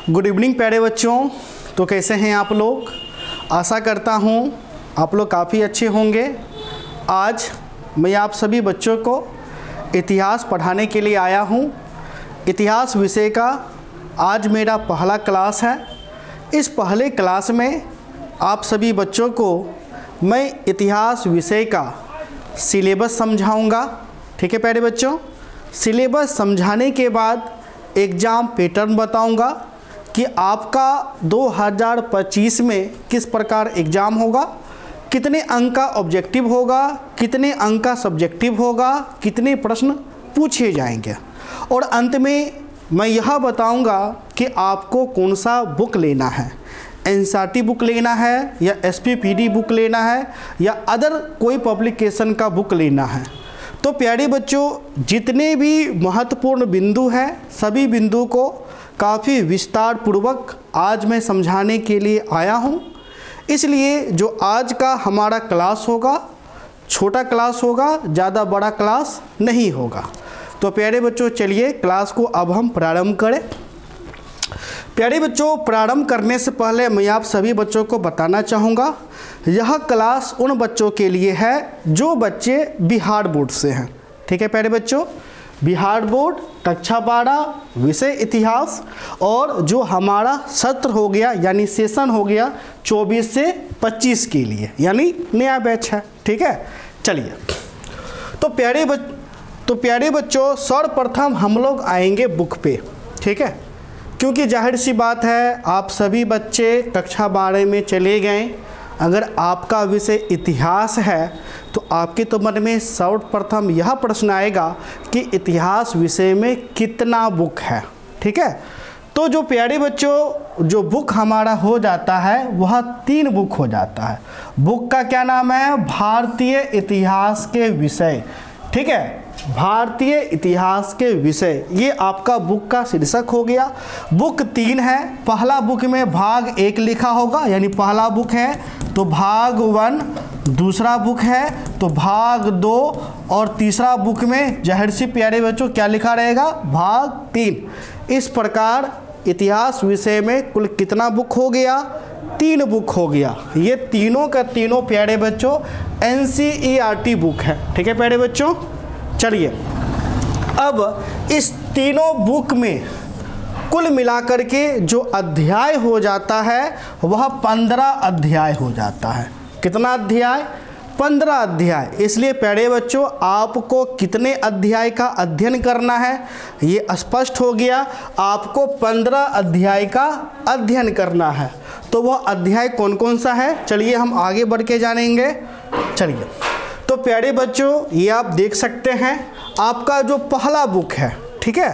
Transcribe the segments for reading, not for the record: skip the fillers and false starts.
Good evening प्यारे बच्चों। तो कैसे हैं आप लोग? आशा करता हूँ आप लोग काफ़ी अच्छे होंगे। आज मैं आप सभी बच्चों को इतिहास पढ़ाने के लिए आया हूँ। इतिहास विषय का आज मेरा पहला क्लास है। इस पहले क्लास में आप सभी बच्चों को मैं इतिहास विषय का सिलेबस समझाऊंगा। ठीक है प्यारे बच्चों, सिलेबस समझाने के बाद एग्ज़ाम पैटर्न बताऊंगा कि आपका 2025 में किस प्रकार एग्ज़ाम होगा, कितने अंक का ऑब्जेक्टिव होगा, कितने अंक का सब्जेक्टिव होगा, कितने प्रश्न पूछे जाएंगे, और अंत में मैं यह बताऊंगा कि आपको कौन सा बुक लेना है, एनसीईआरटी बुक लेना है या एसपीपीडी बुक लेना है या अदर कोई पब्लिकेशन का बुक लेना है। तो प्यारे बच्चों, जितने भी महत्वपूर्ण बिंदु हैं सभी बिंदु को काफ़ी विस्तार पूर्वक आज मैं समझाने के लिए आया हूं। इसलिए जो आज का हमारा क्लास होगा छोटा क्लास होगा, ज़्यादा बड़ा क्लास नहीं होगा। तो प्यारे बच्चों चलिए क्लास को अब हम प्रारंभ करें। प्यारे बच्चों, प्रारंभ करने से पहले मैं आप सभी बच्चों को बताना चाहूँगा, यह क्लास उन बच्चों के लिए है जो बच्चे बिहार बोर्ड से हैं। ठीक है प्यारे बच्चों, बिहार बोर्ड कक्षा 12 विषय इतिहास, और जो हमारा सत्र हो गया यानी सेशन हो गया 24 से 25 के लिए, यानी नया बैच है। ठीक है, चलिए। तो प्यारे बच्चों, सर्वप्रथम हम लोग आएंगे बुक पे। ठीक है, क्योंकि जाहिर सी बात है आप सभी बच्चे कक्षा 12 में चले गए। अगर आपका विषय इतिहास है तो आपके तो मन में सर्वप्रथम यह प्रश्न आएगा कि इतिहास विषय में कितना बुक है। ठीक है, तो जो प्यारे बच्चों जो बुक हमारा हो जाता है वह 3 बुक हो जाता है। बुक का क्या नाम है? भारतीय इतिहास के विषय। ठीक है, भारतीय इतिहास के विषय, ये आपका बुक का शीर्षक हो गया। बुक 3 है। पहला बुक में भाग 1 लिखा होगा, यानी पहला बुक है तो भाग 1, दूसरा बुक है तो भाग 2, और तीसरा बुक में जाहिर सी प्यारे बच्चों क्या लिखा रहेगा? भाग 3। इस प्रकार इतिहास विषय में कुल कितना बुक हो गया? 3 बुक हो गया। ये तीनों का तीनों प्यारे बच्चों एनसीईआरटी बुक है। ठीक है प्यारे बच्चों, चलिए अब इस तीनों बुक में कुल मिलाकर के जो अध्याय हो जाता है वह 15 अध्याय हो जाता है। कितना अध्याय? 15 अध्याय। इसलिए प्यारे बच्चों आपको कितने अध्याय का अध्ययन करना है ये स्पष्ट हो गया। आपको 15 अध्याय का अध्ययन करना है। तो वह अध्याय कौन कौन सा है चलिए हम आगे बढ़ के जानेंगे। चलिए, तो प्यारे बच्चों ये आप देख सकते हैं आपका जो पहला बुक है। ठीक है,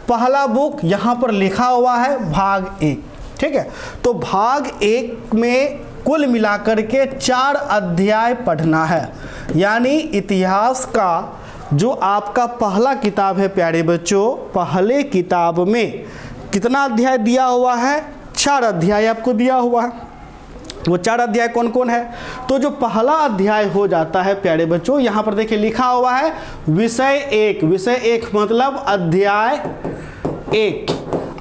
पहला बुक यहाँ पर लिखा हुआ है भाग 1। ठीक है, तो भाग 1 में कुल मिलाकर के 4 अध्याय पढ़ना है। यानी इतिहास का जो आपका पहला किताब है प्यारे बच्चों, पहले किताब में कितना अध्याय दिया हुआ है? 4 अध्याय आपको दिया हुआ है। वो 4 अध्याय कौन कौन है? तो जो पहला अध्याय हो जाता है प्यारे बच्चों, यहाँ पर देखिए लिखा हुआ है विषय 1। विषय 1 मतलब अध्याय 1।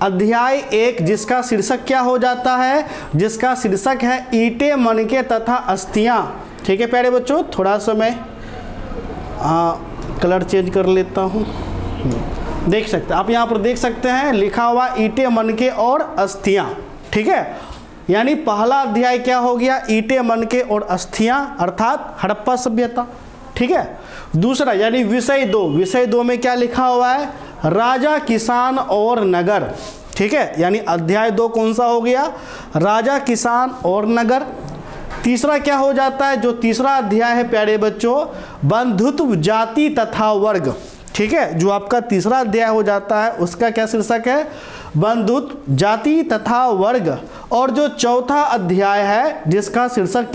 अध्याय 1 जिसका शीर्षक क्या हो जाता है? जिसका शीर्षक है ईंटें, मनके तथा अस्थियां। ठीक है प्यारे बच्चों, थोड़ा सा मैं कलर चेंज कर लेता हूँ। देख सकते आप यहाँ पर देख सकते हैं लिखा हुआ ईंटें, मनके और अस्थियां। ठीक है, यानी पहला अध्याय क्या हो गया? ईंटें, मनके और अस्थियां, अर्थात हड़प्पा सभ्यता। ठीक है, दूसरा यानी विषय 2। विषय 2 में क्या लिखा हुआ है? राजा, किसान और नगर। ठीक है, यानी अध्याय 2 कौन सा हो गया? राजा, किसान और नगर। तीसरा क्या हो जाता है? जो तीसरा अध्याय है प्यारे बच्चों, बंधुत्व, जाति तथा वर्ग। ठीक है, जो आपका तीसरा अध्याय हो जाता है उसका क्या शीर्षक है? बंधुत्व, जाति तथा वर्ग। और जो चौथा अध्याय है जिसका शीर्षक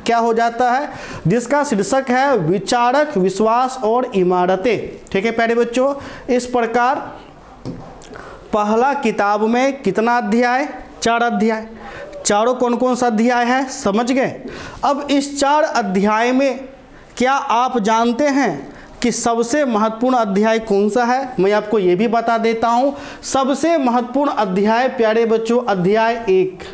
क्या हो जाता है? जिसका शीर्षक है विचारक, विश्वास और इमारतें। ठीक है प्यारे बच्चों, इस प्रकार पहला किताब में कितना अध्याय? 4 अध्याय। चारों कौन कौन सा अध्याय है समझ गए? अब इस 4 अध्याय में क्या आप जानते हैं कि सबसे महत्वपूर्ण अध्याय कौन सा है, मैं आपको ये भी बता देता हूँ। सबसे महत्वपूर्ण अध्याय प्यारे बच्चों अध्याय 1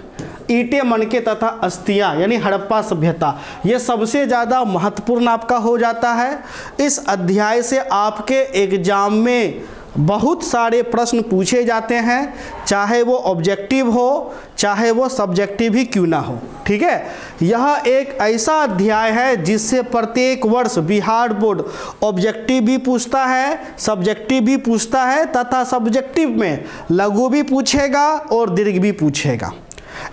ईंटें मनके तथा अस्थियाँ यानी हड़प्पा सभ्यता, ये सबसे ज़्यादा महत्वपूर्ण आपका हो जाता है। इस अध्याय से आपके एग्जाम में बहुत सारे प्रश्न पूछे जाते हैं, चाहे वो ऑब्जेक्टिव हो चाहे वो सब्जेक्टिव ही क्यों ना हो। ठीक है, यह एक ऐसा अध्याय है जिससे प्रत्येक वर्ष बिहार बोर्ड ऑब्जेक्टिव भी पूछता है, सब्जेक्टिव भी पूछता है तथा सब्जेक्टिव में लघु भी पूछेगा और दीर्घ भी पूछेगा।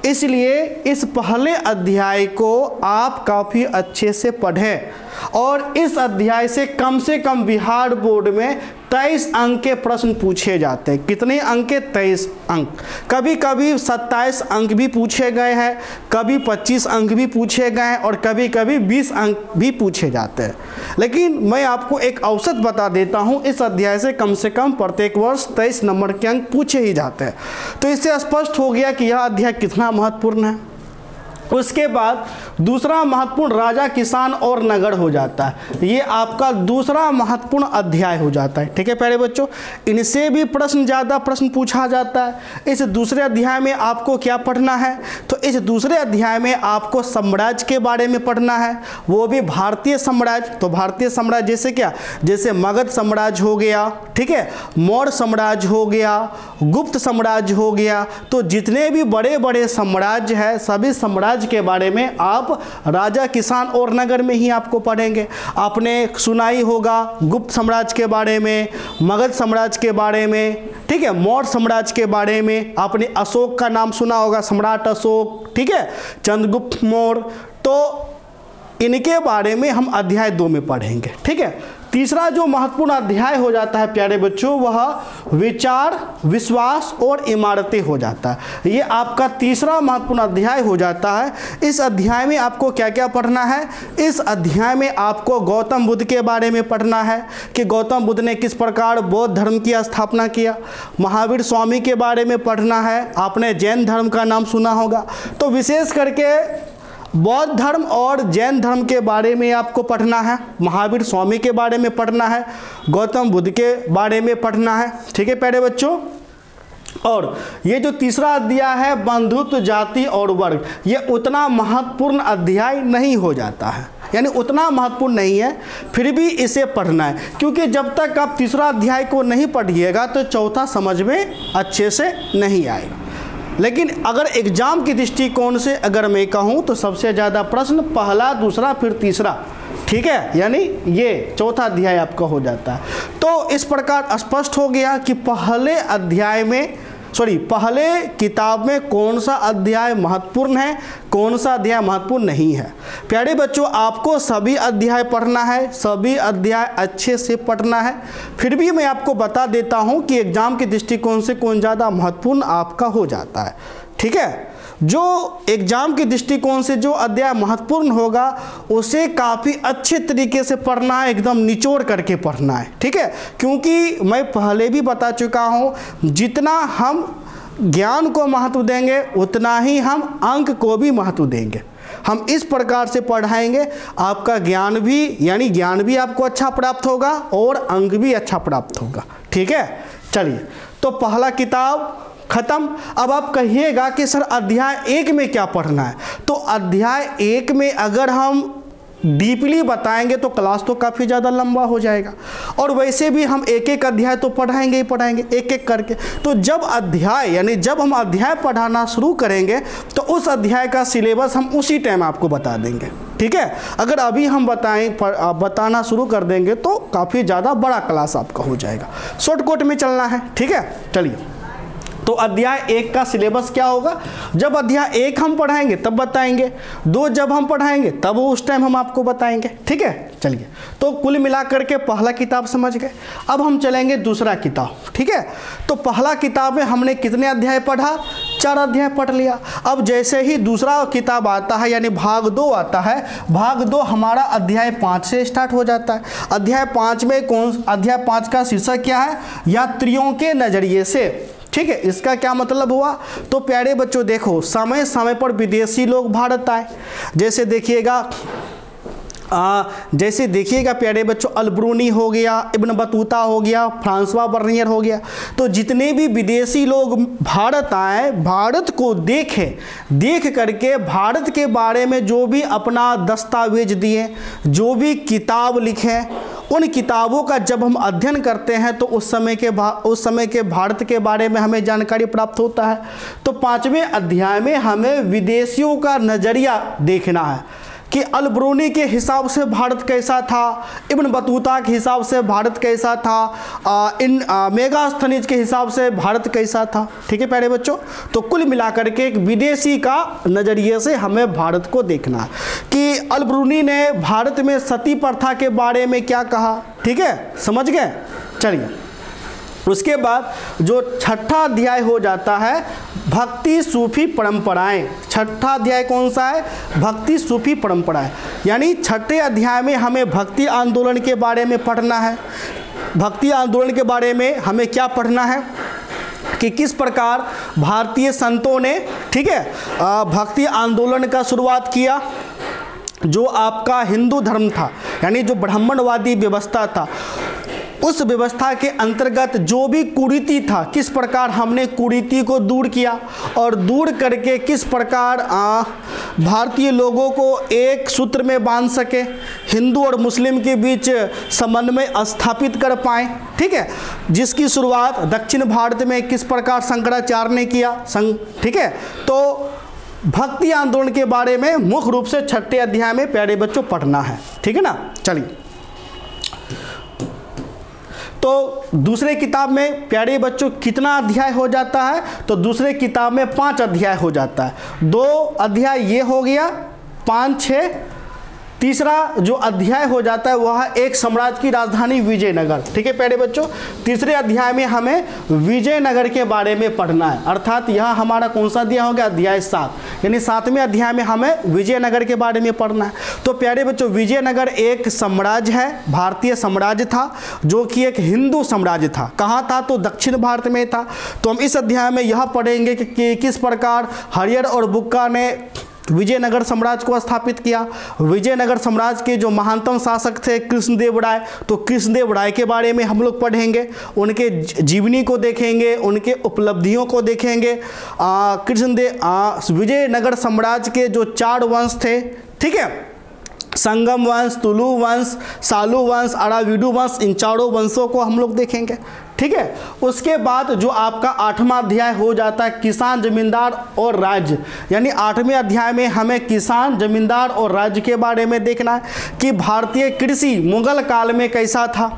इसलिए इस पहले अध्याय को आप काफ़ी अच्छे से पढ़ें और इस अध्याय से कम बिहार बोर्ड में 23 अंक के प्रश्न पूछे जाते हैं। कितने अंक के? 23 अंक। कभी कभी 27 अंक भी पूछे गए हैं, कभी 25 अंक भी पूछे गए हैं और कभी कभी 20 अंक भी पूछे जाते हैं। लेकिन मैं आपको एक औसत बता देता हूं, इस अध्याय से कम प्रत्येक वर्ष 23 नंबर के अंक पूछे ही जाते हैं। तो इससे स्पष्ट हो गया कि यह अध्याय कितना महत्वपूर्ण है। उसके बाद दूसरा महत्वपूर्ण राजा किसान और नगर हो जाता है। ये आपका दूसरा महत्वपूर्ण अध्याय हो जाता है। ठीक है प्यारे बच्चों, इनसे भी ज़्यादा प्रश्न पूछा जाता है। इस दूसरे अध्याय में आपको क्या पढ़ना है? तो इस दूसरे अध्याय में आपको साम्राज्य के बारे में पढ़ना है, वो भी भारतीय साम्राज्य। तो भारतीय साम्राज्य जैसे क्या? जैसे मगध साम्राज्य हो गया, ठीक है, मौर्य साम्राज्य हो गया, गुप्त साम्राज्य हो गया। तो जितने भी बड़े बड़े साम्राज्य हैं सभी साम्राज्य के बारे में आप राजा किसान और नगर में ही आपको पढ़ेंगे। आपने सुना ही होगा गुप्त साम्राज्य के बारे में, मगध साम्राज्य के बारे में, ठीक है, मौर्य साम्राज्य के बारे में। आपने अशोक का नाम सुना होगा, सम्राट अशोक, ठीक है, चंद्रगुप्त मौर्य। तो इनके बारे में हम अध्याय 2 में पढ़ेंगे। ठीक है, तीसरा जो महत्वपूर्ण अध्याय हो जाता है प्यारे बच्चों वह विचार, विश्वास और इमारतें हो जाता है। ये आपका तीसरा महत्वपूर्ण अध्याय हो जाता है। इस अध्याय में आपको क्या क्या पढ़ना है? इस अध्याय में आपको गौतम बुद्ध के बारे में पढ़ना है कि गौतम बुद्ध ने किस प्रकार बौद्ध धर्म की स्थापना किया। महावीर स्वामी के बारे में पढ़ना है, आपने जैन धर्म का नाम सुना होगा। तो विशेष करके बौद्ध धर्म और जैन धर्म के बारे में आपको पढ़ना है, महावीर स्वामी के बारे में पढ़ना है, गौतम बुद्ध के बारे में पढ़ना है। ठीक है प्यारे बच्चों, और ये जो तीसरा अध्याय है बंधुत्व, जाति और वर्ग, ये उतना महत्वपूर्ण अध्याय नहीं हो जाता है, यानी उतना महत्वपूर्ण नहीं है, फिर भी इसे पढ़ना है क्योंकि जब तक आप तीसरा अध्याय को नहीं पढ़िएगा तो चौथा समझ में अच्छे से नहीं आएगा। लेकिन अगर एग्जाम की दृष्टिकोण से अगर मैं कहूँ तो सबसे ज़्यादा प्रश्न पहला, दूसरा, फिर तीसरा, ठीक है, यानी ये चौथा अध्याय आपका हो जाता है। तो इस प्रकार स्पष्ट हो गया कि पहले किताब में कौन सा अध्याय महत्वपूर्ण है, कौन सा अध्याय महत्वपूर्ण नहीं है। प्यारे बच्चों, आपको सभी अध्याय पढ़ना है, सभी अध्याय अच्छे से पढ़ना है। फिर भी मैं आपको बता देता हूं कि एग्जाम के दृष्टिकोण से कौन ज़्यादा महत्वपूर्ण आपका हो जाता है। ठीक है, जो एग्जाम के दृष्टिकोण से जो अध्याय महत्वपूर्ण होगा उसे काफ़ी अच्छे तरीके से पढ़ना है, एकदम निचोड़ करके पढ़ना है। ठीक है, क्योंकि मैं पहले भी बता चुका हूँ जितना हम ज्ञान को महत्व देंगे उतना ही हम अंक को भी महत्व देंगे। हम इस प्रकार से पढ़ाएंगे आपका ज्ञान भी आपको अच्छा प्राप्त होगा और अंक भी अच्छा प्राप्त होगा। ठीक है, चलिए, तो पहला किताब खत्म। अब आप कहिएगा कि सर अध्याय 1 में क्या पढ़ना है? तो अध्याय 1 में अगर हम डीपली बताएंगे तो क्लास तो काफ़ी ज़्यादा लंबा हो जाएगा और वैसे भी हम एक एक अध्याय तो पढ़ाएंगे ही पढ़ाएंगे एक एक करके। तो जब हम अध्याय पढ़ाना शुरू करेंगे तो उस अध्याय का सिलेबस हम उसी टाइम आपको बता देंगे। ठीक है, अगर अभी हम बताना शुरू कर देंगे तो काफ़ी ज़्यादा बड़ा क्लास आपका हो जाएगा। शॉर्टकट में चलना है। ठीक है, चलिए, तो अध्याय 1 का सिलेबस क्या होगा? जब अध्याय 1 हम पढ़ाएंगे तब बताएंगे, 2 जब हम पढ़ाएंगे तब उस टाइम हम आपको बताएंगे। ठीक है, चलिए, तो कुल मिलाकर के पहला किताब समझ गए। अब हम चलेंगे दूसरा किताब। ठीक है, तो पहला किताब में हमने कितने अध्याय पढ़ा? 4 अध्याय पढ़ लिया। अब जैसे ही दूसरा किताब आता है यानी भाग 2 आता है, भाग 2 हमारा अध्याय 5 से स्टार्ट हो जाता है। अध्याय 5 का शीर्षक क्या है? यात्रियों के नज़रिए से। ठीक है, इसका क्या मतलब हुआ? तो प्यारे बच्चों देखो, समय समय पर विदेशी लोग भारत आए। जैसे देखिएगा जैसे देखिएगा प्यारे बच्चों, अलब्रूनी हो गया, इब्न बतूता हो गया, फ्रांसवा बर्नियर हो गया, तो जितने भी विदेशी लोग भारत आए, भारत को देख करके भारत के बारे में जो भी अपना दस्तावेज दिए, जो भी किताब लिखे, उन किताबों का जब हम अध्ययन करते हैं तो उस समय के भारत के बारे में हमें जानकारी प्राप्त होता है। तो 5वें अध्याय में हमें विदेशियों का नज़रिया देखना है कि अलब्रूनी के हिसाब से भारत कैसा था, इब्न बतूता के हिसाब से भारत कैसा था, मेगास्थनीज के हिसाब से भारत कैसा था। ठीक है प्यारे बच्चों, तो कुल मिलाकर के एक विदेशी का नज़रिए से हमें भारत को देखना है कि अलब्रूनी ने भारत में सती प्रथा के बारे में क्या कहा। ठीक है, समझ गए। चलिए, उसके बाद जो 6ठा अध्याय हो जाता है भक्ति सूफी परंपराएं। 6ठा अध्याय कौन सा है? भक्ति सूफी परंपराएं। यानी 6ठे अध्याय में हमें भक्ति आंदोलन के बारे में पढ़ना है। भक्ति आंदोलन के बारे में हमें क्या पढ़ना है कि किस प्रकार भारतीय संतों ने, ठीक है, भक्ति आंदोलन का शुरुआत किया। जो आपका हिंदू धर्म था, यानी जो ब्राह्मणवादी व्यवस्था था, उस व्यवस्था के अंतर्गत जो भी कुरीति था, किस प्रकार हमने कुरीति को दूर किया और दूर करके किस प्रकार भारतीय लोगों को एक सूत्र में बांध सके, हिंदू और मुस्लिम के बीच समन्वय स्थापित कर पाए। ठीक है, जिसकी शुरुआत दक्षिण भारत में किस प्रकार शंकराचार्य ने किया। ठीक है, तो भक्ति आंदोलन के बारे में मुख्य रूप से 6ठे अध्याय में प्यारे बच्चों पढ़ना है। ठीक है ना। चलिए, तो दूसरे किताब में प्यारे बच्चों कितना अध्याय हो जाता है? तो दूसरे किताब में 5 अध्याय हो जाता है। 2 अध्याय ये हो गया, 5, 6। तीसरा जो अध्याय हो जाता है वह है एक साम्राज्य की राजधानी विजयनगर। ठीक है प्यारे बच्चों, तीसरे अध्याय में हमें विजयनगर के बारे में पढ़ना है। अर्थात यह हमारा कौन सा अध्याय हो गया? अध्याय 7। यानी 7वें अध्याय में हमें विजयनगर के बारे में पढ़ना है। तो प्यारे बच्चों, विजयनगर एक साम्राज्य है, भारतीय साम्राज्य था, जो कि एक हिंदू साम्राज्य था। कहाँ था? तो दक्षिण भारत में था। तो हम इस अध्याय में यह पढ़ेंगे कि किस प्रकार हरियर और बुक्का ने विजयनगर साम्राज्य को स्थापित किया। विजयनगर साम्राज्य के जो महानतम शासक थे कृष्णदेव राय, तो कृष्णदेव राय के बारे में हम लोग पढ़ेंगे, उनके जीवनी को देखेंगे, उनके उपलब्धियों को देखेंगे। विजयनगर साम्राज्य के जो 4 वंश थे, ठीक है, संगम वंश, तुलु वंश, सालू वंश, अराविडु वंश, इन 4 वंशों को हम लोग देखेंगे। ठीक है, उसके बाद जो आपका 8वां अध्याय हो जाता है किसान, जमींदार और राज्य। यानी 8वें अध्याय में हमें किसान, जमींदार और राज्य के बारे में देखना है कि भारतीय कृषि मुगल काल में कैसा था।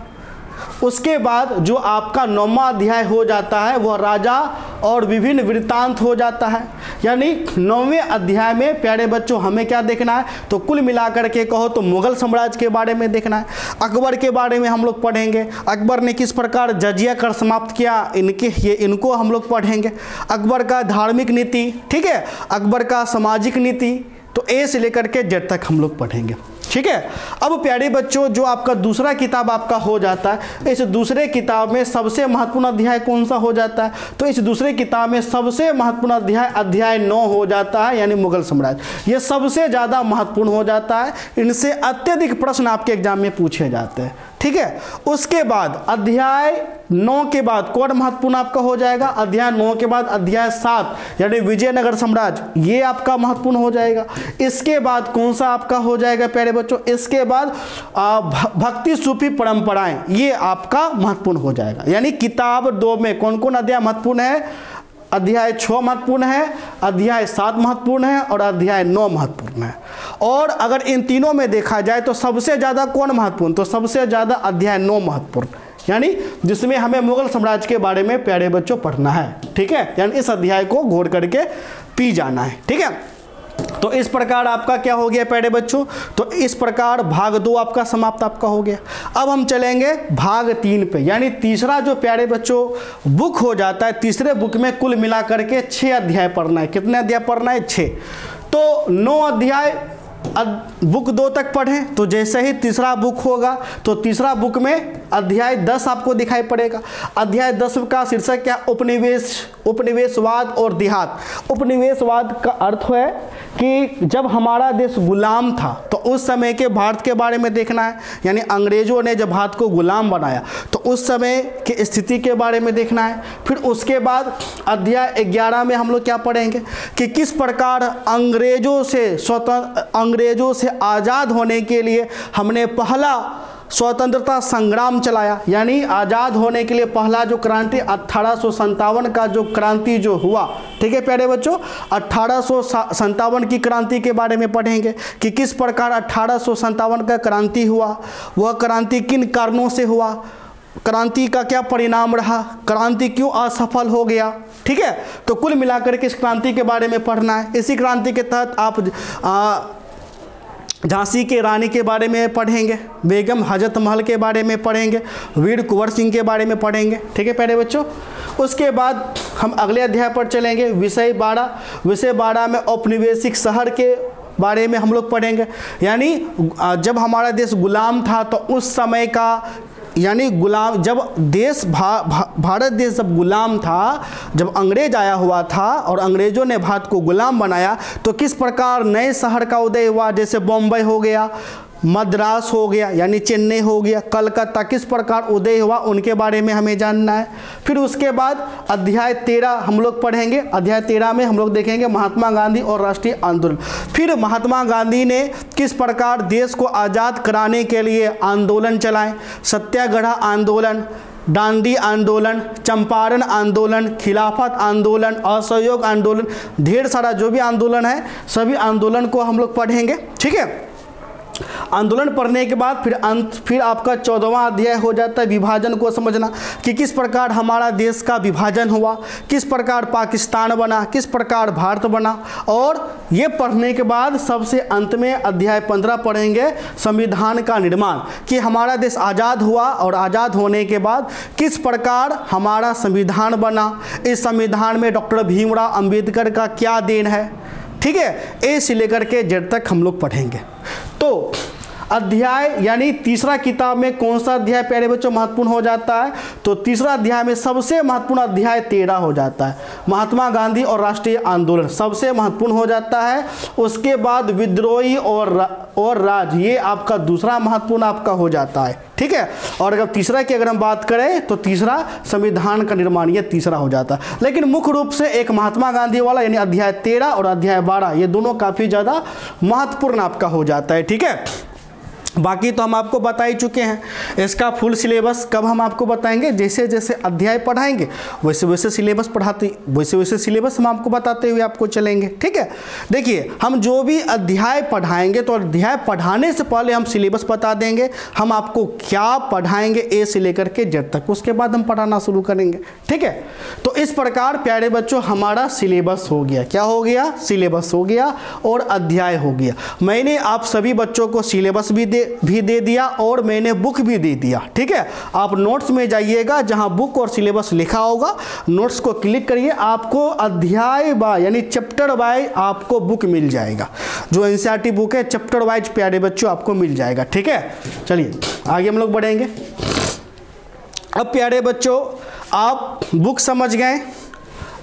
उसके बाद जो आपका 9वां अध्याय हो जाता है वह राजा और विभिन्न वृत्तांत हो जाता है। यानी 9वें अध्याय में प्यारे बच्चों हमें क्या देखना है? तो कुल मिलाकर के कहो तो मुगल साम्राज्य के बारे में देखना है। अकबर के बारे में हम लोग पढ़ेंगे, अकबर ने किस प्रकार जजिया कर समाप्त किया, इनको हम लोग पढ़ेंगे। अकबर का धार्मिक नीति, ठीक है, अकबर का सामाजिक नीति, तो ए से लेकर के जेड तक हम लोग पढ़ेंगे। ठीक है, अब प्यारे बच्चों जो आपका दूसरा किताब आपका हो जाता है, इस दूसरे किताब में सबसे महत्वपूर्ण अध्याय कौन सा हो जाता है? तो इस दूसरे किताब में सबसे महत्वपूर्ण अध्याय 9 हो जाता है, यानी मुगल साम्राज्य। ये सबसे ज़्यादा महत्वपूर्ण हो जाता है, इनसे अत्यधिक प्रश्न आपके एग्जाम में पूछे जाते हैं। ठीक है, उसके बाद अध्याय 9 के बाद कौन महत्वपूर्ण आपका हो जाएगा? अध्याय 9 के बाद अध्याय 7 यानी विजयनगर साम्राज्य, ये आपका महत्वपूर्ण हो जाएगा। इसके बाद कौन सा आपका हो जाएगा प्यारे बच्चों? इसके बाद भक्ति सूफी परंपराएं, ये आपका महत्वपूर्ण हो जाएगा। यानी किताब 2 में कौन कौन अध्याय महत्वपूर्ण है? अध्याय 6 महत्वपूर्ण है, अध्याय 7 महत्वपूर्ण है और अध्याय 9 महत्वपूर्ण है। और अगर इन तीनों में देखा जाए तो सबसे ज़्यादा कौन महत्वपूर्ण? तो सबसे ज़्यादा अध्याय 9 महत्वपूर्ण, यानी जिसमें हमें मुगल साम्राज्य के बारे में प्यारे बच्चों पढ़ना है। ठीक है, यानी इस अध्याय को घोर करके पी जाना है। ठीक है, तो इस प्रकार आपका क्या हो गया प्यारे बच्चों? तो इस प्रकार भाग 2 आपका समाप्त आपका हो गया। अब हम चलेंगे भाग 3 पे, यानी तीसरा जो प्यारे बच्चों बुक हो जाता है। तीसरे बुक में कुल मिला करके 6 अध्याय पढ़ना है। कितने अध्याय पढ़ना है? 6। तो 9 अध्याय बुक 2 तक पढ़ें, तो जैसे ही तीसरा बुक होगा तो तीसरा बुक में अध्याय 10 आपको दिखाई पड़ेगा। अध्याय 10 का शीर्षक क्या? उपनिवेशवाद और देहात। उपनिवेशवाद का अर्थ है कि जब हमारा देश गुलाम था तो उस समय के भारत के बारे में देखना है, यानी अंग्रेज़ों ने जब भारत को गुलाम बनाया तो उस समय की स्थिति के बारे में देखना है। फिर उसके बाद अध्याय 11 में हम लोग क्या पढ़ेंगे कि किस प्रकार अंग्रेज़ों से आज़ाद होने के लिए हमने पहला स्वतंत्रता संग्राम चलाया, यानी आज़ाद होने के लिए पहला जो क्रांति 1857 का जो क्रांति जो हुआ। ठीक है प्यारे बच्चों, 1857 की क्रांति के बारे में पढ़ेंगे कि किस प्रकार 1857 का क्रांति हुआ, वह क्रांति किन कारणों से हुआ, क्रांति का क्या परिणाम रहा, क्रांति क्यों असफल हो गया। ठीक है, तो कुल मिलाकर के इस क्रांति के बारे में पढ़ना है। इसी क्रांति के तहत आप झांसी के रानी के बारे में पढ़ेंगे, बेगम हजरत महल के बारे में पढ़ेंगे, वीर कुंवर सिंह के बारे में पढ़ेंगे। ठीक है प्यारे बच्चों, उसके बाद हम अगले अध्याय पर चलेंगे, विषय 12 में औपनिवेशिक शहर के बारे में हम लोग पढ़ेंगे। यानी जब हमारा देश गुलाम था तो उस समय का, यानी गुलाम जब देश भारत देश जब गुलाम था, जब अंग्रेज आया हुआ था और अंग्रेज़ों ने भारत को गुलाम बनाया तो किस प्रकार नए शहर का उदय हुआ, जैसे बॉम्बे हो गया, मद्रास हो गया यानी चेन्नई हो गया, कलकत्ता, किस प्रकार उदय हुआ उनके बारे में हमें जानना है। फिर उसके बाद अध्याय 13 हम लोग पढ़ेंगे। अध्याय 13 में हम लोग देखेंगे महात्मा गांधी और राष्ट्रीय आंदोलन। फिर महात्मा गांधी ने किस प्रकार देश को आज़ाद कराने के लिए आंदोलन चलाए, सत्याग्रह आंदोलन, दांडी आंदोलन, चंपारण आंदोलन, खिलाफत आंदोलन, असहयोग आंदोलन, ढेर सारा जो भी आंदोलन है सभी आंदोलन को हम लोग पढ़ेंगे। ठीक है, आंदोलन पढ़ने के बाद फिर आपका 14वां अध्याय हो जाता है विभाजन को समझना कि किस प्रकार हमारा देश का विभाजन हुआ, किस प्रकार पाकिस्तान बना, किस प्रकार भारत बना। और ये पढ़ने के बाद सबसे अंत में अध्याय 15 पढ़ेंगे संविधान का निर्माण, कि हमारा देश आज़ाद हुआ और आज़ाद होने के बाद किस प्रकार हमारा संविधान बना, इस संविधान में डॉक्टर भीमराव अंबेडकर का क्या देन है। ठीक है, ए से लेकर के जेड तक हम लोग पढ़ेंगे। तो अध्याय यानी तीसरा किताब में कौन सा अध्याय प्यारे बच्चों महत्वपूर्ण हो जाता है, तो तीसरा अध्याय में सबसे महत्वपूर्ण अध्याय 13 हो जाता है, महात्मा गांधी और राष्ट्रीय आंदोलन सबसे महत्वपूर्ण हो जाता है। उसके बाद विद्रोही और राज, ये आपका दूसरा महत्वपूर्ण आपका हो जाता है। ठीक है, और अगर तीसरा की अगर हम बात करें तो तीसरा संविधान का निर्माण, ये तीसरा हो जाता है। लेकिन मुख्य रूप से एक महात्मा गांधी वाला यानी अध्याय 13 और अध्याय 12 ये दोनों काफ़ी ज़्यादा महत्वपूर्ण आपका हो जाता है। ठीक है, बाकी तो हम आपको बता ही चुके हैं। इसका फुल सिलेबस कब हम आपको बताएंगे, जैसे जैसे अध्याय पढ़ाएंगे वैसे वैसे सिलेबस वैसे सिलेबस हम आपको बताते हुए आपको चलेंगे। ठीक है, देखिए हम जो भी अध्याय पढ़ाएंगे तो अध्याय पढ़ाने से पहले हम सिलेबस बता देंगे, हम आपको क्या पढ़ाएंगे ए से लेकर के जेड तक, उसके बाद हम पढ़ाना शुरू करेंगे। ठीक है, तो इस प्रकार प्यारे बच्चों हमारा सिलेबस हो गया। क्या हो गया, सिलेबस हो गया और अध्याय हो गया। मैंने आप सभी बच्चों को सिलेबस भी दे दिया और मैंने बुक भी दे दिया। ठीक है, आप नोट्स में जाइएगा, जहां बुक और सिलेबस लिखा होगा नोट्स को क्लिक करिए, आपको अध्याय बाय यानी चैप्टर बाय आपको बुक मिल जाएगा। जो एनसीईआरटी बुक है चैप्टर वाइज प्यारे बच्चों आपको मिल जाएगा। ठीक है, चलिए आगे हम लोग बढ़ेंगे। अब प्यारे बच्चों आप बुक समझ गए,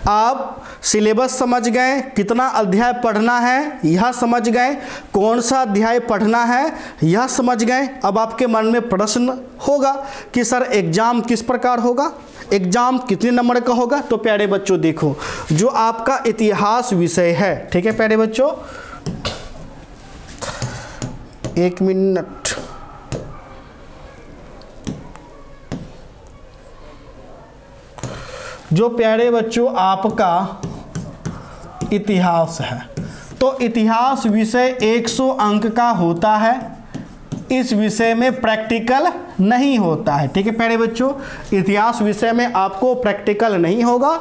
आप सिलेबस समझ गए, कितना अध्याय पढ़ना है यह समझ गए, कौन सा अध्याय पढ़ना है यह समझ गए। अब आपके मन में प्रश्न होगा कि सर एग्जाम किस प्रकार होगा, एग्जाम कितने नंबर का होगा। तो प्यारे बच्चों देखो, जो आपका इतिहास विषय है, ठीक है प्यारे बच्चों, एक मिनट, जो प्यारे बच्चों आपका इतिहास है तो इतिहास विषय 100 अंक का होता है। इस विषय में प्रैक्टिकल नहीं होता है। ठीक है प्यारे बच्चों, इतिहास विषय में आपको प्रैक्टिकल नहीं होगा,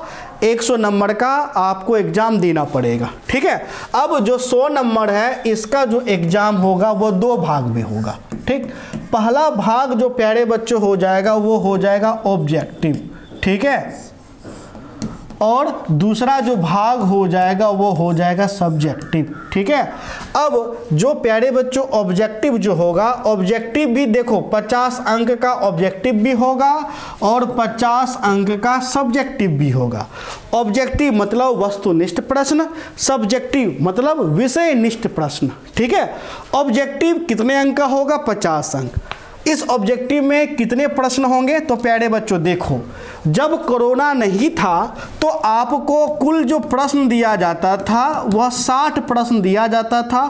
100 नंबर का आपको एग्जाम देना पड़ेगा। ठीक है, अब जो 100 नंबर है इसका जो एग्जाम होगा वो 2 भाग में होगा। ठीक, पहला भाग जो प्यारे बच्चों हो जाएगा वो हो जाएगा ऑब्जेक्टिव। ठीक है, और दूसरा जो भाग हो जाएगा वो हो जाएगा सब्जेक्टिव। ठीक है, अब जो प्यारे बच्चों ऑब्जेक्टिव जो होगा, ऑब्जेक्टिव भी देखो 50 अंक का ऑब्जेक्टिव भी होगा और 50 अंक का सब्जेक्टिव भी होगा। ऑब्जेक्टिव मतलब वस्तुनिष्ठ प्रश्न, सब्जेक्टिव मतलब विषयनिष्ठ प्रश्न। ठीक है, ऑब्जेक्टिव कितने अंक का होगा? 50 अंक। इस ऑब्जेक्टिव में कितने प्रश्न होंगे? तो प्यारे बच्चों देखो, जब कोरोना नहीं था तो आपको कुल जो प्रश्न दिया जाता था वह 60 प्रश्न दिया जाता था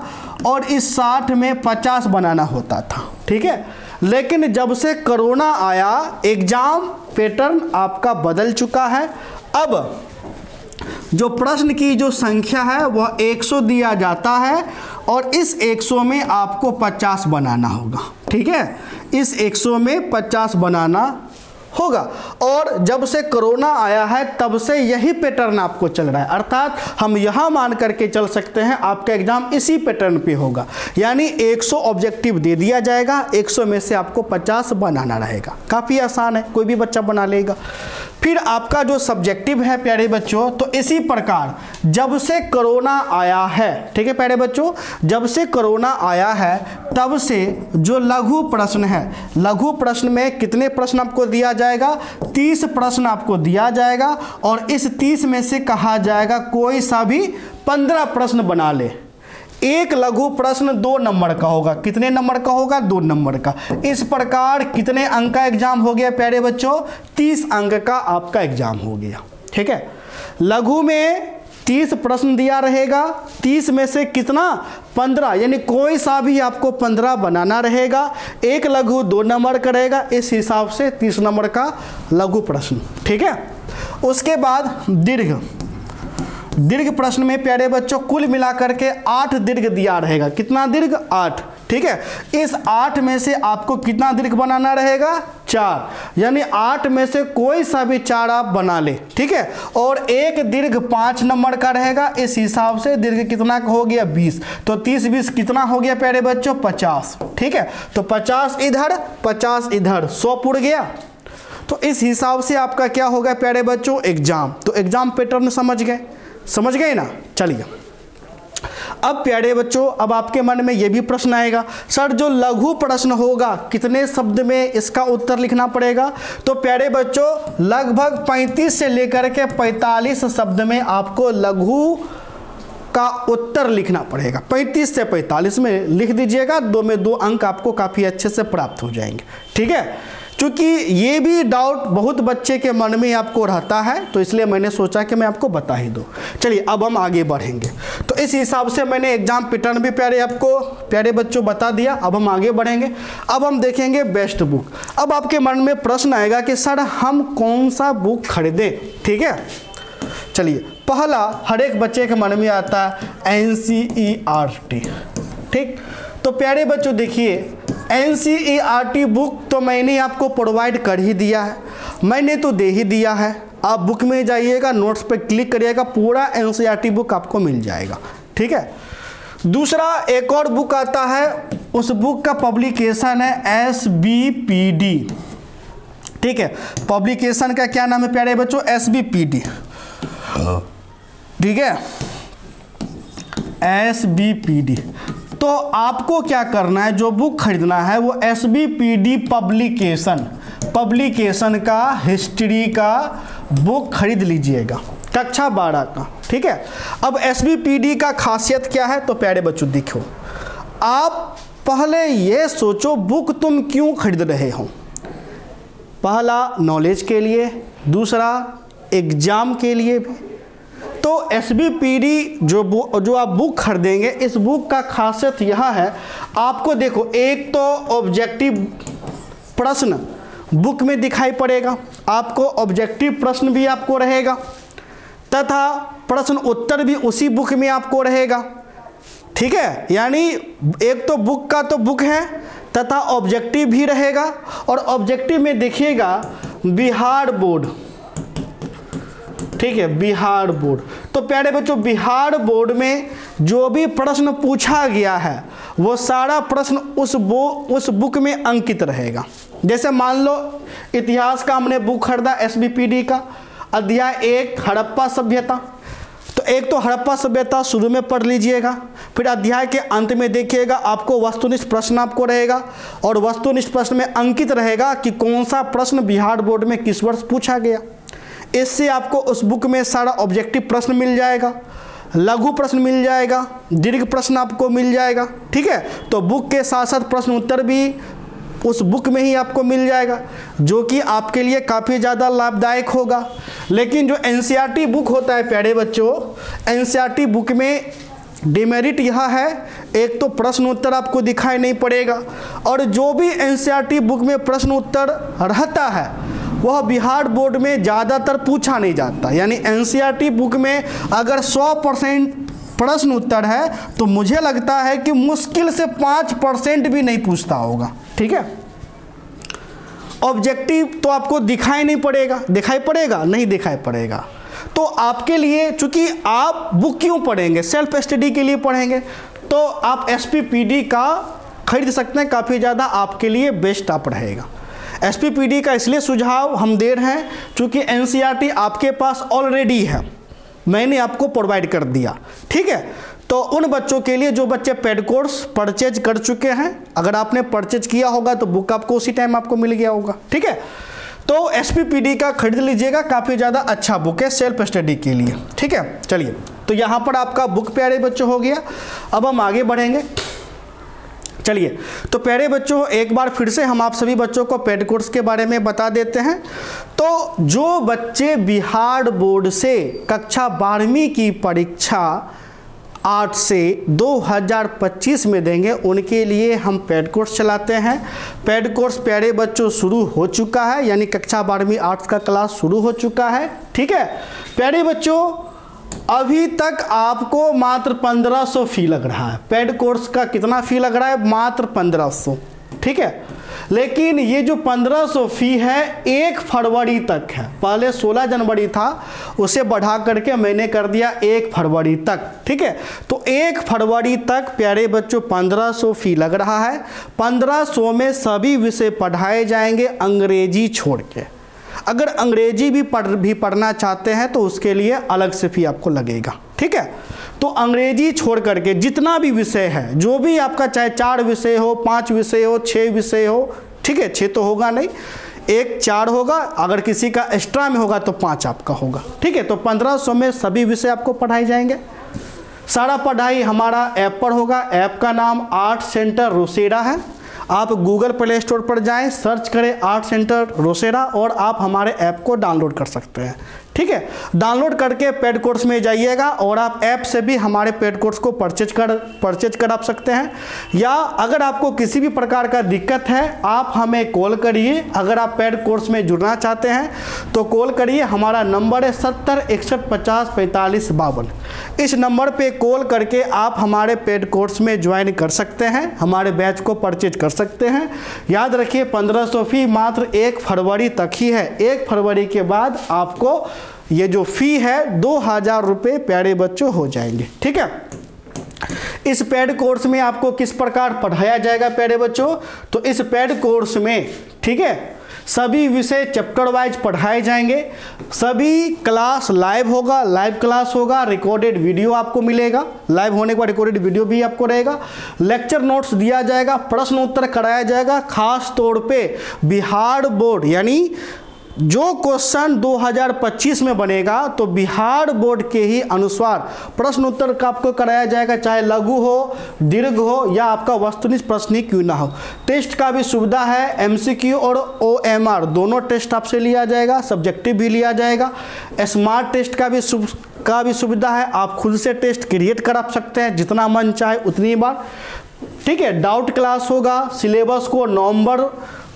और इस 60 में 50 बनाना होता था। ठीक है, लेकिन जब से कोरोना आया एग्जाम पैटर्न आपका बदल चुका है। अब जो प्रश्न की जो संख्या है वह 100 दिया जाता है और इस 100 में आपको 50 बनाना होगा। ठीक है, इस 100 में 50 बनाना होगा और जब से कोरोना आया है तब से यही पैटर्न आपको चल रहा है, अर्थात हम यहाँ मान करके चल सकते हैं आपका एग्जाम इसी पैटर्न पे होगा। यानी 100 ऑब्जेक्टिव दे दिया जाएगा, 100 में से आपको 50 बनाना रहेगा। काफ़ी आसान है, कोई भी बच्चा बना लेगा। फिर आपका जो सब्जेक्टिव है प्यारे बच्चों, तो इसी प्रकार जब से कोरोना आया है, ठीक है प्यारे बच्चों, जब से कोरोना आया है तब से जो लघु प्रश्न है, लघु प्रश्न में कितने प्रश्न आपको दिया जाएगा? 30 प्रश्न आपको दिया जाएगा और इस 30 में से कहा जाएगा कोई सा भी 15 प्रश्न बना ले। एक लघु प्रश्न 2 नंबर का होगा। कितने नंबर का होगा? 2 नंबर का। इस प्रकार कितने अंक का एग्जाम हो गया प्यारे बच्चों? 30 अंक का आपका एग्जाम हो गया। ठीक है, लघु में 30 प्रश्न दिया रहेगा, 30 में से कितना? 15, यानी कोई सा भी आपको 15 बनाना रहेगा। एक लघु 2 नंबर का रहेगा, इस हिसाब से 30 नंबर का लघु प्रश्न। ठीक है, उसके बाद दीर्घ। दीर्घ प्रश्न में प्यारे बच्चों कुल मिलाकर के 8 दीर्घ दिया रहेगा। कितना दीर्घ? 8। ठीक है, इस 8 में से आपको कितना दीर्घ बनाना रहेगा? 4, यानी 8 में से कोई सा भी 4 आप बना ले। ठीक है, और एक दीर्घ 5 नंबर का रहेगा, इस हिसाब से दीर्घ कितना हो गया? 20। तो 30-20 कितना हो गया प्यारे बच्चों? 50। ठीक है, तो 50 इधर 50 इधर, 100 पुड़ गया। तो इस हिसाब से आपका क्या होगा प्यारे बच्चों? एग्जाम। तो एग्जाम पैटर्न समझ गए ना? चलिए अब प्यारे बच्चों, अब आपके मन में यह भी प्रश्न आएगा, सर जो लघु प्रश्न होगा कितने शब्द में इसका उत्तर लिखना पड़ेगा? तो प्यारे बच्चों लगभग 35 से लेकर के 45 शब्द में आपको लघु का उत्तर लिखना पड़ेगा। 35 से 45 में लिख दीजिएगा, 2 में 2 अंक आपको काफ़ी अच्छे से प्राप्त हो जाएंगे। ठीक है, क्योंकि ये भी डाउट बहुत बच्चे के मन में आपको रहता है, तो इसलिए मैंने सोचा कि मैं आपको बता ही दूँ। चलिए अब हम आगे बढ़ेंगे। तो इस हिसाब से मैंने एग्जाम पैटर्न भी प्यारे बच्चों बता दिया। अब हम आगे बढ़ेंगे। अब हम देखेंगे बेस्ट बुक। अब आपके मन में प्रश्न आएगा कि सर हम कौन सा बुक खरीदें? ठीक है, चलिए पहला हर एक बच्चे के मन में आता है NCERT। ठीक, तो प्यारे बच्चों देखिए NCERT बुक तो मैंने आपको प्रोवाइड कर ही दिया है, मैंने तो दे ही दिया है। आप बुक में जाइएगा, नोट्स पे क्लिक करिएगा, पूरा NCERT बुक आपको मिल जाएगा। ठीक है, दूसरा एक और बुक आता है, उस बुक का पब्लिकेशन है SBPD। ठीक है, पब्लिकेशन का क्या नाम है प्यारे बच्चों? SBPD। ठीक है, SBPD। तो आपको क्या करना है, जो बुक खरीदना है वो SBPD पब्लिकेशन का हिस्ट्री का बुक खरीद लीजिएगा, कक्षा 12 का। ठीक है, अब SBPD का खासियत क्या है? तो प्यारे बच्चों देखो, आप पहले ये सोचो बुक तुम क्यों खरीद रहे हो। पहला नॉलेज के लिए, दूसरा एग्जाम के लिए भी। तो SBPD जो आप बुक खरीदेंगे, इस बुक का खासियत यह है, आपको देखो एक तो ऑब्जेक्टिव प्रश्न बुक में दिखाई पड़ेगा, आपको ऑब्जेक्टिव प्रश्न भी आपको रहेगा तथा प्रश्न उत्तर भी उसी बुक में आपको रहेगा। ठीक है, यानी एक तो बुक का तो बुक है तथा ऑब्जेक्टिव भी रहेगा। और ऑब्जेक्टिव में देखिएगा बिहार बोर्ड। ठीक है, बिहार बोर्ड। तो प्यारे बच्चों बिहार बोर्ड में जो भी प्रश्न पूछा गया है वो सारा प्रश्न उस बुक में अंकित रहेगा। जैसे मान लो इतिहास का हमने बुक खरीदा SBPD का, अध्याय 1 हड़प्पा सभ्यता, तो एक तो हड़प्पा सभ्यता शुरू में पढ़ लीजिएगा, फिर अध्याय के अंत में देखिएगा आपको वस्तुनिष्ठ प्रश्न आपको रहेगा, और वस्तुनिष्ठ प्रश्न में अंकित रहेगा कि कौन सा प्रश्न बिहार बोर्ड में किस वर्ष पूछा गया। इससे आपको उस बुक में सारा ऑब्जेक्टिव प्रश्न मिल जाएगा, लघु प्रश्न मिल जाएगा, दीर्घ प्रश्न आपको मिल जाएगा। ठीक है, तो बुक के साथ साथ प्रश्न उत्तर भी उस बुक में ही आपको मिल जाएगा, जो कि आपके लिए काफ़ी ज़्यादा लाभदायक होगा। लेकिन जो एनसीईआरटी बुक होता है प्यारे बच्चों, एनसीईआरटी बुक में डिमेरिट यह है, एक तो प्रश्न उत्तर आपको दिखाई नहीं पड़ेगा, और जो भी एनसीईआरटी बुक में प्रश्न उत्तर रहता है वह बिहार बोर्ड में ज़्यादातर पूछा नहीं जाता। यानी एनसीईआरटी बुक में अगर 100% प्रश्न उत्तर है तो मुझे लगता है कि मुश्किल से 5% भी नहीं पूछता होगा। ठीक है, ऑब्जेक्टिव तो आपको दिखाई नहीं पड़ेगा, दिखाई पड़ेगा नहीं दिखाई पड़ेगा। तो आपके लिए, चूंकि आप बुक क्यों पढ़ेंगे, सेल्फ स्टडी के लिए पढ़ेंगे, तो आप एसपीपीडी का खरीद सकते हैं, काफ़ी ज़्यादा आपके लिए बेस्ट आप रहेगा। एसपीपीडी का इसलिए सुझाव हम दे रहे हैं क्योंकि एनसीईआरटी आपके पास ऑलरेडी है, मैंने आपको प्रोवाइड कर दिया। ठीक है, तो उन बच्चों के लिए जो बच्चे पेड कोर्स परचेज कर चुके हैं, अगर आपने परचेज किया होगा तो बुक आपको उसी टाइम आपको मिल गया होगा। ठीक है, तो एसपीपीडी का खरीद लीजिएगा, काफ़ी ज़्यादा अच्छा बुक है सेल्फ स्टडी के लिए। ठीक है, चलिए, तो यहाँ पर आपका बुक प्यारे बच्चों हो गया। अब हम आगे बढ़ेंगे। चलिए, तो प्यारे बच्चों एक बार फिर से हम आप सभी बच्चों को पेड कोर्स के बारे में बता देते हैं। तो जो बच्चे बिहार बोर्ड से कक्षा 12वीं की परीक्षा 8 से 2025 में देंगे, उनके लिए हम पेड कोर्स चलाते हैं। पेड कोर्स प्यारे बच्चों शुरू हो चुका है, यानी कक्षा 12वीं आर्ट्स का क्लास शुरू हो चुका है। ठीक है प्यारे बच्चों, अभी तक आपको मात्र 1500 फी लग रहा है। पेड कोर्स का कितना फी लग रहा है? मात्र 1500। ठीक है, लेकिन ये जो 1500 फी है 1 फरवरी तक है। पहले 16 जनवरी था, उसे बढ़ा करके मैंने कर दिया 1 फरवरी तक। ठीक है, तो 1 फरवरी तक प्यारे बच्चों 1500 फी लग रहा है। 1500 में सभी विषय पढ़ाए जाएंगे अंग्रेजी छोड़ के। अगर अंग्रेजी भी पढ़ना चाहते हैं तो उसके लिए अलग से फी आपको लगेगा। ठीक है, तो अंग्रेजी छोड़ करके जितना भी विषय है, जो भी आपका, चाहे 4 विषय हो, 5 विषय हो, 6 विषय हो, ठीक है, 6 तो होगा नहीं, 1 4 होगा, अगर किसी का एक्स्ट्रा में होगा तो 5 आपका होगा। ठीक है, तो 1500 में सभी विषय आपको पढ़ाए जाएंगे। सारा पढ़ाई हमारा ऐप पर होगा। ऐप का नाम आर्ट सेंटर रोसेरा है। आप गूगल प्ले स्टोर पर जाएं, सर्च करें आर्ट सेंटर रोसेरा और आप हमारे ऐप को डाउनलोड कर सकते हैं। ठीक है, डाउनलोड करके पेड कोर्स में जाइएगा और आप ऐप से भी हमारे पेड कोर्स को परचेज करा सकते हैं। या अगर आपको किसी भी प्रकार का दिक्कत है आप हमें कॉल करिए। अगर आप पेड कोर्स में जुड़ना चाहते हैं तो कॉल करिए, हमारा नंबर है 70 61 50 45 52। इस नंबर पे कॉल करके आप हमारे पेड कोर्स में ज्वाइन कर सकते हैं, हमारे बैच को परचेज कर सकते हैं। याद रखिए 1500 फी मात्र 1 फरवरी तक ही है। 1 फरवरी के बाद आपको ये जो फी है 2000 रुपये प्यारे बच्चों हो जाएंगे। ठीक है, इस पेड कोर्स में आपको किस प्रकार पढ़ाया जाएगा प्यारे बच्चों? तो इस पेड कोर्स में, ठीक है, सभी विषय चैप्टर वाइज पढ़ाए जाएंगे। सभी क्लास लाइव होगा, लाइव क्लास होगा, रिकॉर्डेड वीडियो आपको मिलेगा। लाइव होने के बाद रिकॉर्डेड वीडियो भी आपको रहेगा। लेक्चर नोट्स दिया जाएगा, प्रश्न उत्तर कराया जाएगा। खास तौर पे बिहार बोर्ड, यानी जो क्वेश्चन 2025 में बनेगा तो बिहार बोर्ड के ही अनुसार प्रश्न उत्तर का आपको कराया जाएगा, चाहे लघु हो, दीर्घ हो या आपका वस्तुनिष्ठ प्रश्न ही क्यों ना हो। टेस्ट का भी सुविधा है, एमसीक्यू और ओएमआर दोनों टेस्ट आपसे लिया जाएगा, सब्जेक्टिव भी लिया जाएगा। स्मार्ट टेस्ट का भी सुविधा है, आप खुद से टेस्ट क्रिएट करा सकते हैं जितना मन चाहे उतनी बार। ठीक है, डाउट क्लास होगा। सिलेबस को नवंबर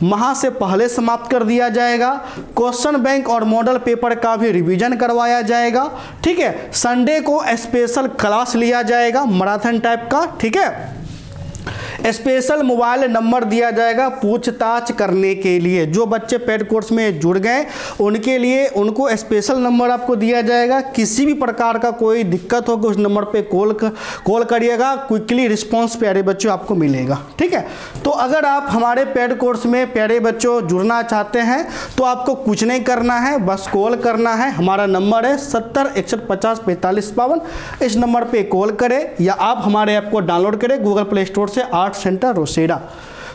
माह से पहले समाप्त कर दिया जाएगा। क्वेश्चन बैंक और मॉडल पेपर का भी रिवीजन करवाया जाएगा। ठीक है, संडे को स्पेशल क्लास लिया जाएगा मैराथन टाइप का। ठीक है, स्पेशल मोबाइल नंबर दिया जाएगा पूछताछ करने के लिए। जो बच्चे पेड कोर्स में जुड़ गए उनके लिए उनको स्पेशल नंबर आपको दिया जाएगा। किसी भी प्रकार का कोई दिक्कत होगा उस नंबर पे कॉल करिएगा, क्विकली रिस्पांस प्यारे बच्चों आपको मिलेगा। ठीक है, तो अगर आप हमारे पेड कोर्स में प्यारे बच्चों जुड़ना चाहते हैं तो आपको कुछ नहीं करना है, बस कॉल करना है। हमारा नंबर है 70 61 50 45 52। इस नंबर पे कॉल करें या आप हमारे ऐप को डाउनलोड करें गूगल प्ले स्टोर से, आर्ट सेंटर रोसेड़ा।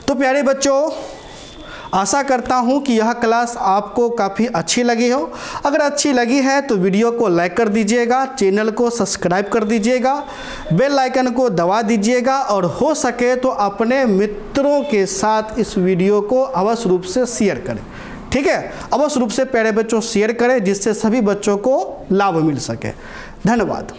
तो प्यारे बच्चों, आशा करता हूं कि यह क्लास आपको काफ़ी अच्छी लगी हो। अगर अच्छी लगी है तो वीडियो को लाइक कर दीजिएगा, चैनल को सब्सक्राइब कर दीजिएगा, बेल आइकन को दबा दीजिएगा और हो सके तो अपने मित्रों के साथ इस वीडियो को अवश्य रूप से शेयर करें। ठीक है, अवश्य रूप से प्यारे बच्चों शेयर करें जिससे सभी बच्चों को लाभ मिल सके। धन्यवाद।